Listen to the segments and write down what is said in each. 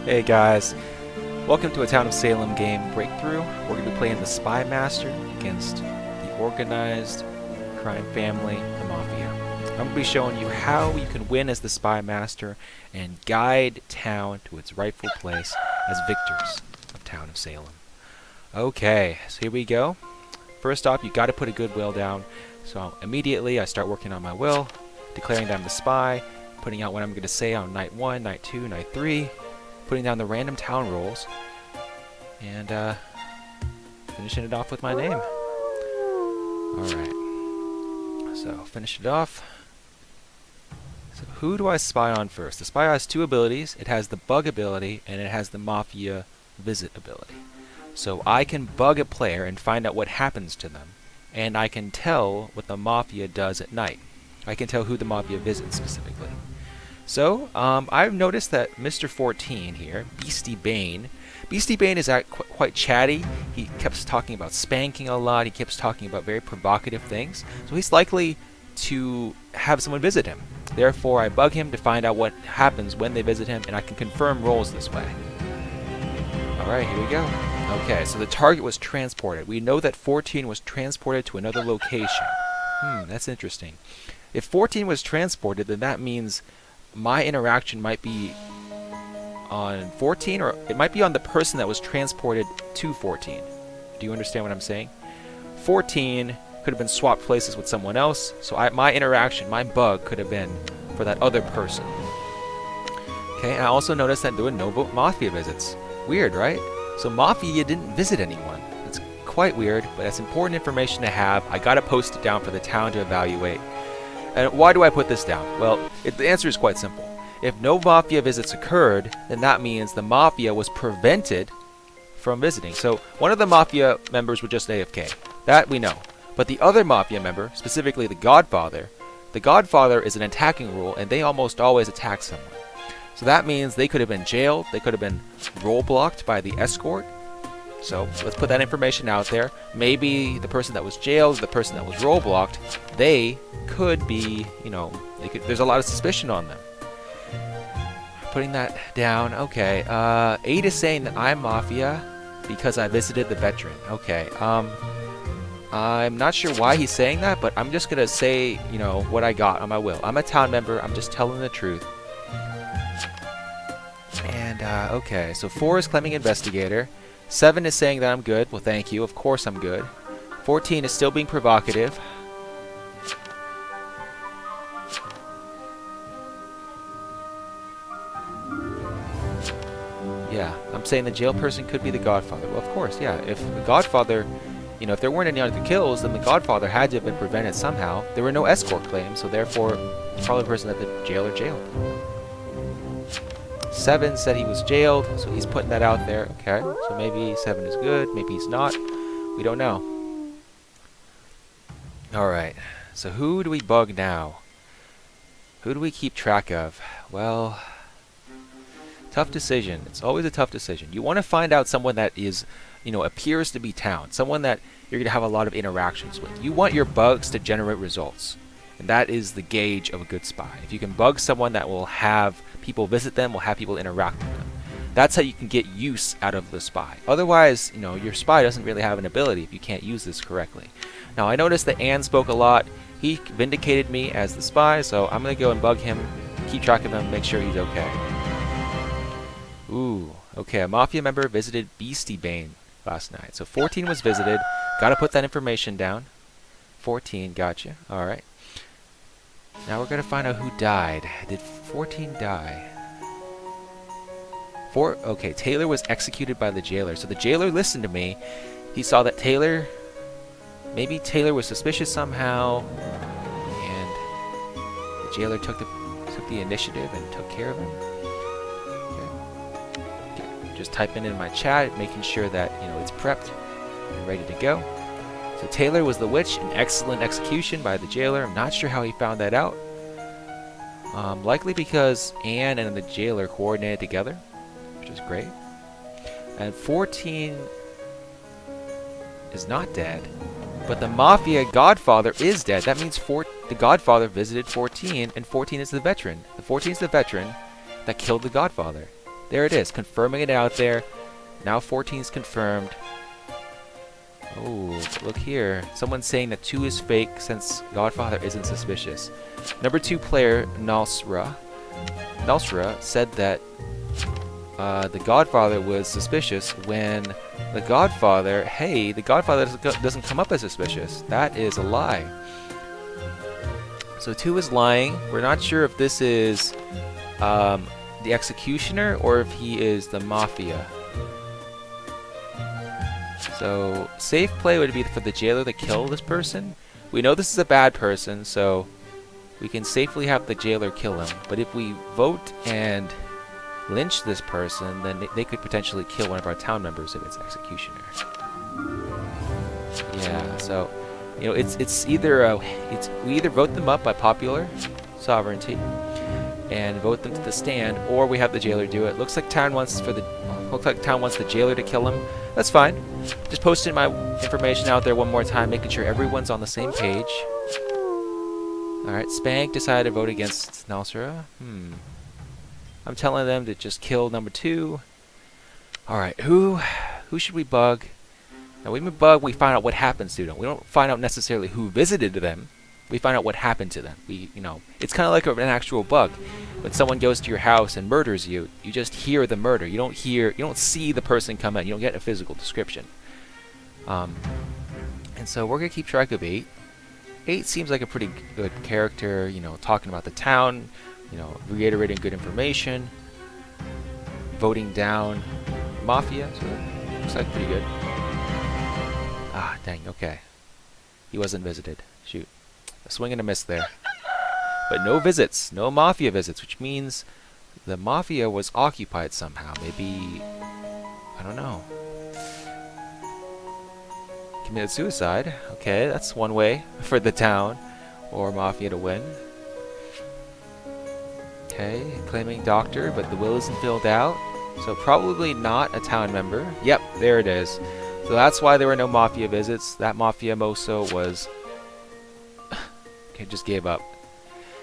Hey guys, welcome to a Town of Salem game breakthrough. We're going to be playing the Spy Master against the organized crime family, the Mafia. I'm going to be showing you how you can win as the Spy Master and guide town to its rightful place as victors of Town of Salem. Okay, so here we go. First off, you got to put a good will down. So immediately I start working on my will, declaring that I'm the spy, putting out what I'm going to say on night 1, night 2, night 3, putting down the random town rolls, and finishing it off with my name. Alright, so finish it off. So who do I spy on first? The spy has two abilities. It has the bug ability and it has the Mafia visit ability. So I can bug a player and find out what happens to them, and I can tell what the Mafia does at night. I can tell who the Mafia visits specifically. So, I've noticed that Mr. 14 here, Beastie Bane is quite chatty. He keeps talking about spanking a lot. He keeps talking about very provocative things. So he's likely to have someone visit him. Therefore, I bug him to find out what happens when they visit him, and I can confirm roles this way. Alright, here we go. Okay, so the target was transported. We know that 14 was transported to another location. That's interesting. If 14 was transported, then that means my interaction might be on 14, or it might be on the person that was transported to 14. Do you understand what I'm saying? 14 could have been swapped places with someone else, so my interaction, my bug, could have been for that other person. Okay, and I also noticed that there were no Mafia visits. Weird, right? So Mafia didn't visit anyone. It's quite weird, but that's important information to have. I gotta post it down for the town to evaluate. And why do I put this down? Well, the answer is quite simple. If no Mafia visits occurred, then that means the Mafia was prevented from visiting. So one of the Mafia members were just AFK. That we know. But the other Mafia member, specifically the Godfather is an attacking rule, and they almost always attack someone. So that means they could have been jailed, they could have been role blocked by the escort. So let's put that information out there. Maybe the person that was jailed, the person that was role blocked, they could be, there's a lot of suspicion on them. Putting that down. Okay, 8 is saying that I'm Mafia because I visited the veteran. Okay, I'm not sure why he's saying that, but I'm just gonna say, what I got on my will. I'm a town member, I'm just telling the truth. And, okay, so 4 is claiming investigator. 7 is saying that I'm good. Well, thank you. Of course I'm good. 14 is still being provocative. Yeah, I'm saying the jail person could be the Godfather. Well, of course, yeah. If the Godfather, if there weren't any other kills, then the Godfather had to have been prevented somehow. There were no escort claims, so therefore, it's probably the person that the jailer jailed. 7 said he was jailed, so he's putting that out there. Okay, so maybe 7 is good, maybe he's not. We don't know. Alright, so who do we bug now? Who do we keep track of? Well, tough decision. It's always a tough decision. You want to find out someone that is, appears to be town. Someone that you're going to have a lot of interactions with. You want your bugs to generate results. And that is the gauge of a good spy. If you can bug someone that will have people visit them, will have people interact with them. That's how you can get use out of the spy. Otherwise, your spy doesn't really have an ability if you can't use this correctly. Now, I noticed that Ann spoke a lot. He vindicated me as the spy, so I'm going to go and bug him, keep track of him, make sure he's okay. Ooh, okay, a Mafia member visited Beastie Bane last night. So 14 was visited. Got to put that information down. 14, gotcha. Alright. Now we're going to find out who died. Did 14 die? Okay, Taylor was executed by the jailer. So the jailer listened to me. He saw that maybe Taylor was suspicious somehow, and the jailer took the initiative and took care of him. Okay. Just typing in my chat, making sure that it's prepped and ready to go. So Taylor was the witch, an excellent execution by the jailer. I'm not sure how he found that out. Likely because Anne and the jailer coordinated together, which is great. And 14 is not dead, but the Mafia Godfather is dead. That means the Godfather visited 14, and 14 is the veteran. The 14 is the veteran that killed the Godfather. There it is, confirming it out there. Now 14 is confirmed. Oh, look here. Someone's saying that 2 is fake since Godfather isn't suspicious. Number 2 player, Nalsra, said that the Godfather was suspicious when the Godfather doesn't come up as suspicious. That is a lie. So 2 is lying. We're not sure if this is the Executioner or if he is the Mafia. So safe play would be for the jailer to kill this person. We know this is a bad person, so we can safely have the jailer kill him. But if we vote and lynch this person, then they could potentially kill one of our town members if it's Executioner. Yeah, so you know, it's either we either vote them up by popular sovereignty and vote them to the stand, or we have the jailer do it. Looks like town wants the jailer to kill him. That's fine. Just posting my information out there one more time, making sure everyone's on the same page. Alright, Spank decided to vote against Nalsra. I'm telling them to just kill number 2. Alright, who should we bug? Now when we bug, we find out what happens to them. We don't find out necessarily who visited them. We find out what happened to them. It's kind of like an actual bug. When someone goes to your house and murders you, you just hear the murder. You don't see the person come in. You don't get a physical description. And so we're gonna keep track of 8. 8 seems like a pretty good character. Talking about the town. Reiterating good information. Voting down Mafia. So that looks like pretty good. Ah, dang. Okay. He wasn't visited. Shoot. A swing and a miss there. But no visits. No Mafia visits, which means the Mafia was occupied somehow. Maybe, I don't know. Committed suicide. Okay, that's one way for the town or Mafia to win. Okay, claiming doctor, but the will isn't filled out. So probably not a town member. Yep, there it is. So that's why there were no Mafia visits. That Mafia Moso was... just gave up.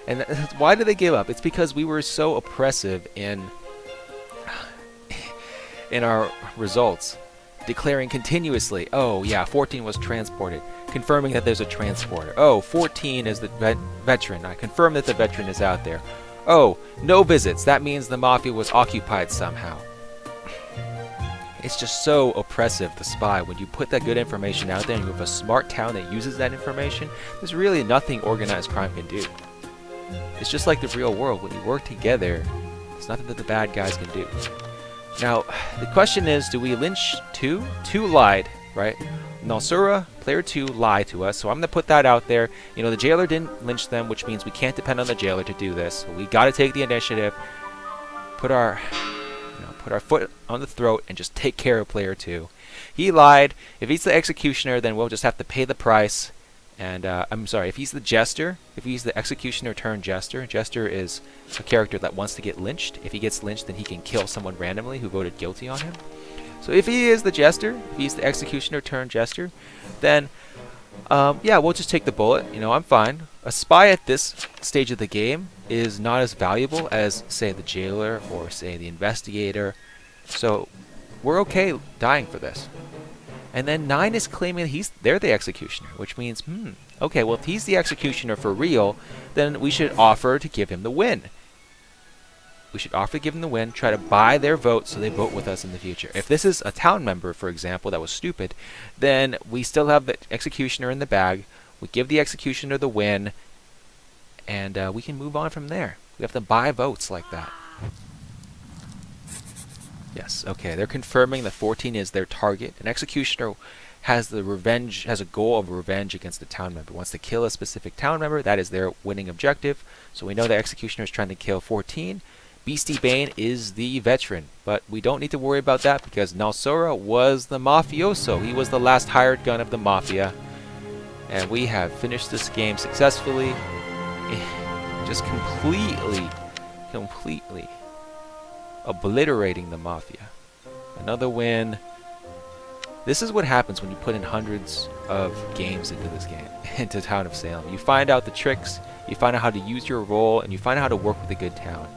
And why did they give up? It's because we were so oppressive in our results, declaring continuously, oh yeah, 14 was transported, confirming that there's a transporter. Oh, 14 is the veteran. I confirm that the veteran is out there. Oh, no visits. That means the Mafia was occupied somehow. It's just so oppressive, the spy. When you put that good information out there and you have a smart town that uses that information, there's really nothing organized crime can do. It's just like the real world. When you work together, there's nothing that the bad guys can do. Now, the question is, do we lynch 2? 2 lied, right? Nalsura, player 2, lied to us, so I'm going to put that out there. The jailer didn't lynch them, which means we can't depend on the jailer to do this. So we got to take the initiative, put our foot on the throat, and just take care of player 2. He lied. If he's the Executioner, then we'll just have to pay the price. And I'm sorry, if he's the Jester, if he's the Executioner turned Jester, Jester is a character that wants to get lynched. If he gets lynched, then he can kill someone randomly who voted guilty on him. So if he is the Jester, if he's the Executioner turned Jester, then yeah, we'll just take the bullet. I'm fine. A spy at this stage of the game is not as valuable as, say, the jailer or, say, the investigator. So we're okay dying for this. And then 9 is claiming they're the Executioner, which means, okay, well, if he's the Executioner for real, then we should offer to give him the win. We should offer to give them the win, try to buy their vote so they vote with us in the future. If this is a town member, for example, that was stupid, then we still have the Executioner in the bag. We give the Executioner the win, and we can move on from there. We have to buy votes like that. Yes, okay, they're confirming that 14 is their target. An Executioner has a goal of revenge against a town member. Wants to kill a specific town member. That is their winning objective. So we know the Executioner is trying to kill 14. Beastie Bane is the veteran, but we don't need to worry about that because Nalsura was the mafioso. He was the last hired gun of the Mafia. And we have finished this game successfully. Just completely obliterating the Mafia. Another win. This is what happens when you put in hundreds of games into this game, into Town of Salem. You find out the tricks, you find out how to use your role, and you find out how to work with a good town.